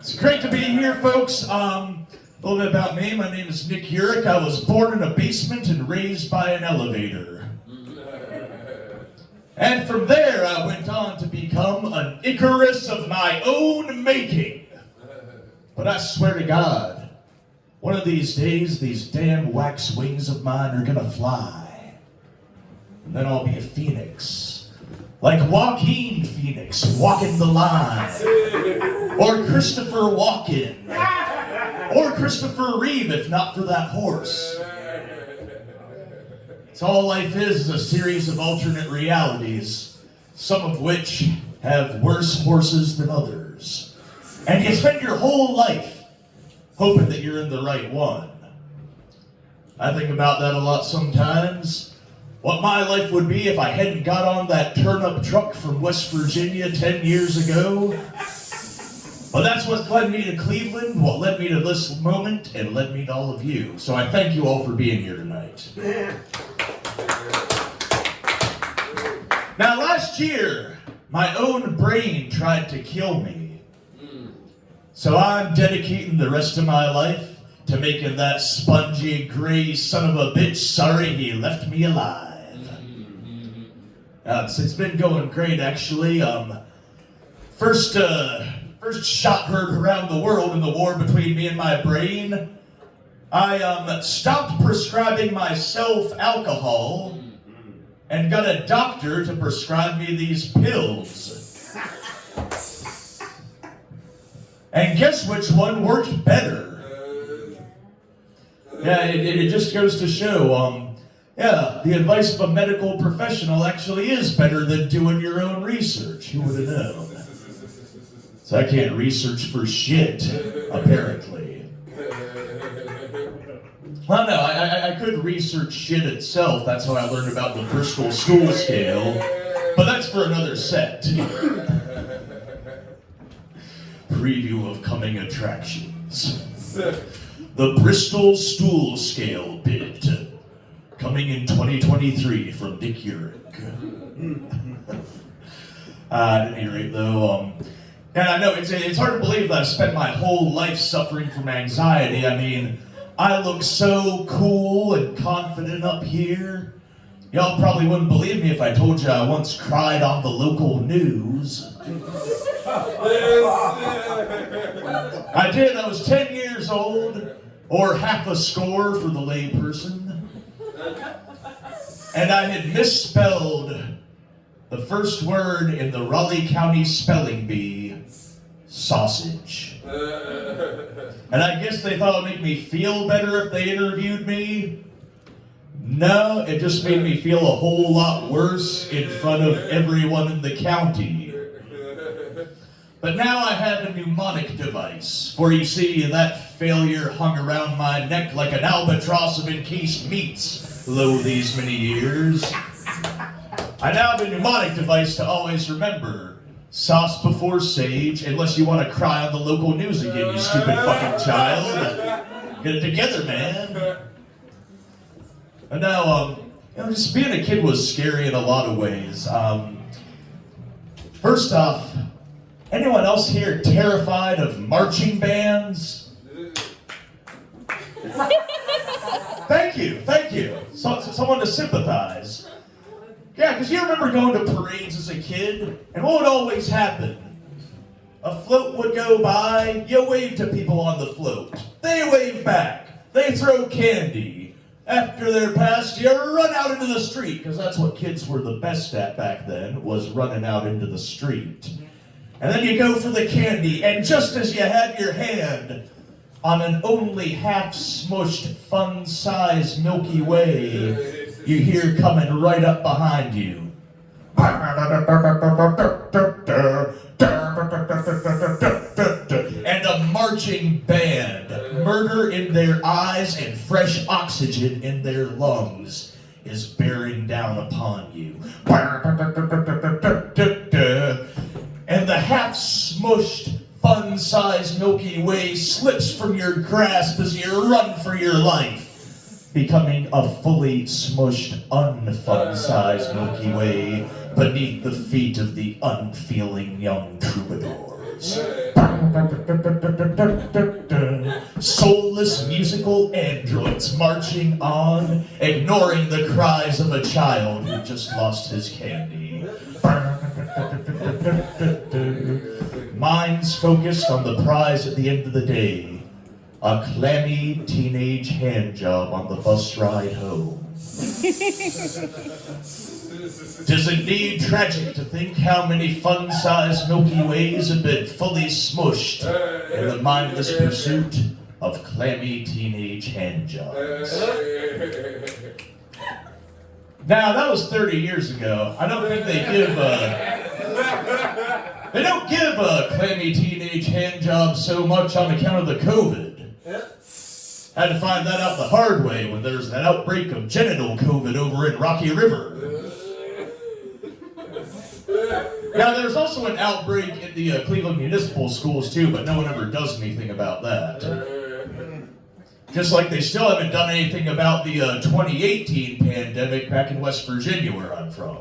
It's great to be here, folks. A little bit about me. My name is NickYurick. I was born in a basement and raised by an elevator. And from there, I went on to become an Icarus of my own making. But I swear to God, one of these days, these damn wax wings of mine are gonna fly. And then I'll be a phoenix. Like Joaquin Phoenix, walking the line. Or Christopher Walken. Or Christopher Reeve, if not for that horse. It's all life is a series of alternate realities, some of which have worse horses than others. And you spend your whole life hoping that you're in the right one. I think about that a lot sometimes. What my life would be if I hadn't got on that turnip truck from West Virginia 10 years ago. But that's what led me to Cleveland, what led me to this moment, and led me to all of you. So I thank you all for being here tonight. Now last year, my own brain tried to kill me. So I'm dedicating the rest of my life to making that spongy, gray son of a bitch sorry he left me alive. It's been going great, actually. First shot heard around the world in the war between me and my brain. I stopped prescribing myself alcohol and got a doctor to prescribe me these pills. And guess which one worked better? Yeah, it just goes to show, the advice of a medical professional actually is better than doing your own research. Who would have known? So I can't research for shit, apparently. Well, no, I could research shit itself. That's how I learned about the Bristol stool scale. But that's for another set. Preview of coming attractions. The Bristol stool scale bit. Coming in 2023 from NickYurick. At any rate, though, and I know it's hard to believe that I've spent my whole life suffering from anxiety. I mean, I look so cool and confident up here. Y'all probably wouldn't believe me if I told you I once cried on the local news. I did. I was 10 years old, or half a score for the layperson. And I had misspelled the first word in the Raleigh County spelling bee, sausage. And I guess they thought it would make me feel better if they interviewed me. No, it just made me feel a whole lot worse in front of everyone in the county. But now I have a mnemonic device, for you see, that failure hung around my neck like an albatross of encased meats, lo these many years. I now have a mnemonic device to always remember. Sauce before sage, unless you want to cry on the local news again, you stupid fucking child. Get it together, man. And now, just being a kid was scary in a lot of ways. First off, anyone else here terrified of marching bands? Thank you. Someone to sympathize. Yeah, because you remember going to parades as a kid, and what would always happen? A float would go by, you wave to people on the float. They wave back. They throw candy. After they're past, you run out into the street, because that's what kids were the best at back then, was running out into the street. And then you go for the candy, and just as you had your hand on an only half-smushed, fun-sized Milky Way, you hear coming right up behind you. And a marching band, murder in their eyes and fresh oxygen in their lungs, is bearing down upon you. And the half-smushed, fun-sized Milky Way slips from your grasp as you run for your life, becoming a fully smushed, unfun-sized Milky Way beneath the feet of the unfeeling young troubadours. chords. Soulless musical androids marching on, ignoring the cries of a child who just lost his candy. Minds focused on the prize at the end of the day. A clammy teenage handjob on the bus ride home. 'Tis indeed tragic to think how many fun-sized Milky Ways have been fully smushed in the mindless pursuit of clammy teenage handjobs. Now, that was 30 years ago. I don't think they don't give clammy teenage handjobs so much on account of the COVID. Had to find that out the hard way when there's that outbreak of genital COVID over in Rocky River. Now, there's also an outbreak in the Cleveland municipal schools too, but no one ever does anything about that. Just like they still haven't done anything about the 2018 pandemic back in West Virginia, where I'm from.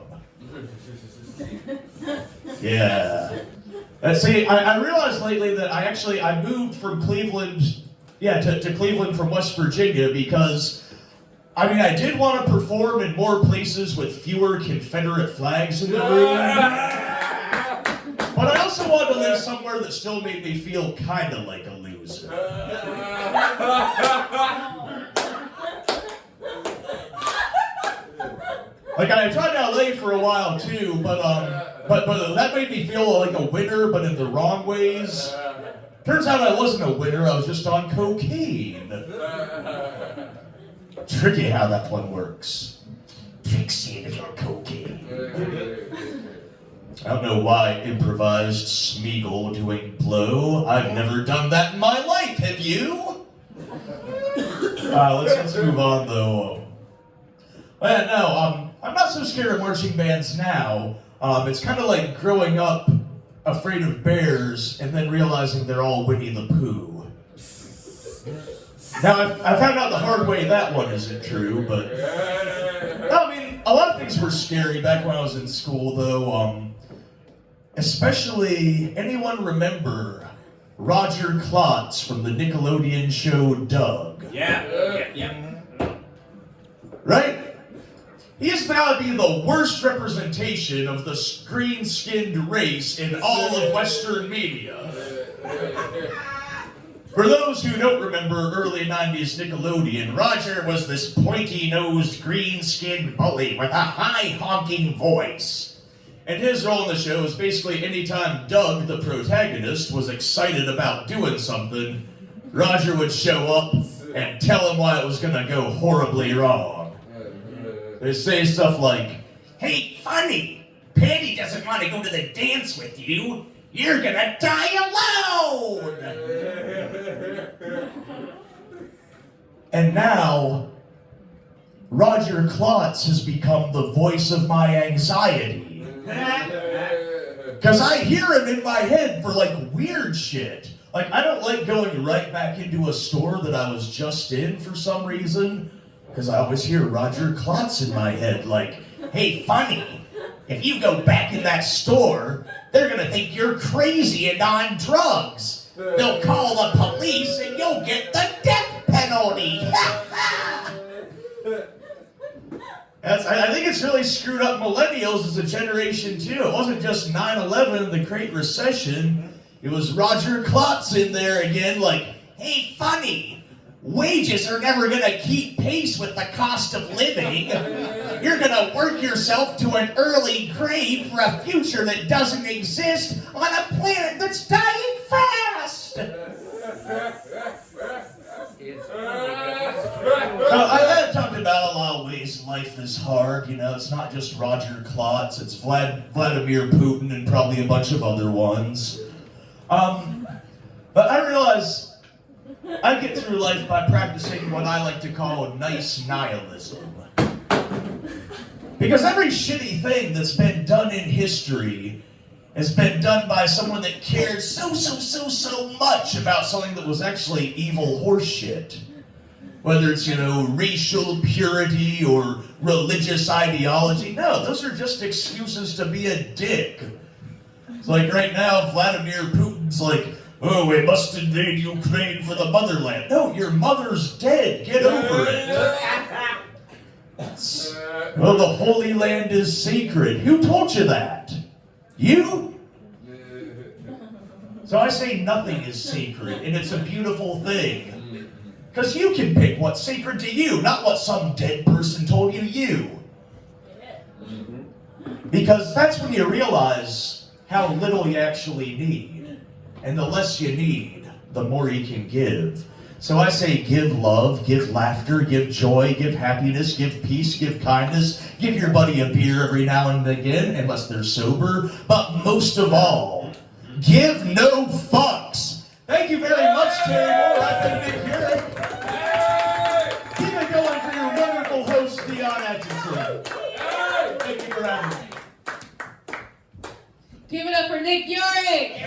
Yeah. See, I realized lately that I moved from Cleveland, to Cleveland from West Virginia because, I did want to perform in more places with fewer Confederate flags in the room. But I also wanted to live somewhere that still made me feel kind of like a loser. Like, I tried LA for a while too, but that made me feel like a winner, but in the wrong ways. Turns out I wasn't a winner, I was just on cocaine. Tricky how that one works. Trixie with your cocaine. I don't know why I improvised Smeagol doing blow. I've never done that in my life, have you? Let's move on though. Well, no, I'm not so scared of marching bands now. It's kind of like growing up afraid of bears and then realizing they're all Winnie the Pooh. Now, I found out the hard way that one isn't true, but... a lot of things were scary back when I was in school, though. Especially, anyone remember Roger Klotz from the Nickelodeon show Doug? Yeah. Right? He is now to be the worst representation of the green-skinned race in all of Western media. For those who don't remember early 90s Nickelodeon, Roger was this pointy-nosed, green-skinned bully with a high, honking voice. And his role in the show is basically anytime Doug, the protagonist, was excited about doing something, Roger would show up and tell him why it was gonna go horribly wrong. They say stuff like, "Hey, funny, Patty doesn't want to go to the dance with you. You're gonna die alone!" And now, Roger Klotz has become the voice of my anxiety. Because I hear him in my head for weird shit. I don't like going right back into a store that I was just in for some reason. Because I always hear Roger Klotz in my head "Hey, funny, if you go back in that store, they're gonna think you're crazy and on drugs. They'll call the police and you'll get the death penalty." I think it's really screwed up millennials as a generation too. It wasn't just 9/11 and the Great Recession. It was Roger Klotz in there again "Hey, funny, wages are never gonna keep pace with the cost of living. You're gonna work yourself to an early grave for a future that doesn't exist on a planet that's dying fast." I've talked about a lot of ways life is hard. It's not just Roger Klotz, it's Vladimir Putin and probably a bunch of other ones. But I realize I get through life by practicing what I like to call nice nihilism. Because every shitty thing that's been done in history has been done by someone that cared so much about something that was actually evil horseshit. Whether it's, racial purity or religious ideology. No, those are just excuses to be a dick. It's right now, Vladimir Putin It's like, oh, we must invade Ukraine for the motherland. No, your mother's dead. Get over it. Well, the Holy Land is sacred. Who told you that? You? So I say nothing is sacred, and it's a beautiful thing. Because you can pick what's sacred to you, not what some dead person told you. Because that's when you realize how little you actually need. And the less you need, the more you can give. So I say give love, give laughter, give joy, give happiness, give peace, give kindness. Give your buddy a beer every now and again, unless they're sober. But most of all, give no fucks. Thank you very much, Terry Moore. I've been NickYurick. Keep it going for your wonderful host, Dion Atkinson. Thank you for having me. Give it up for NickYurick.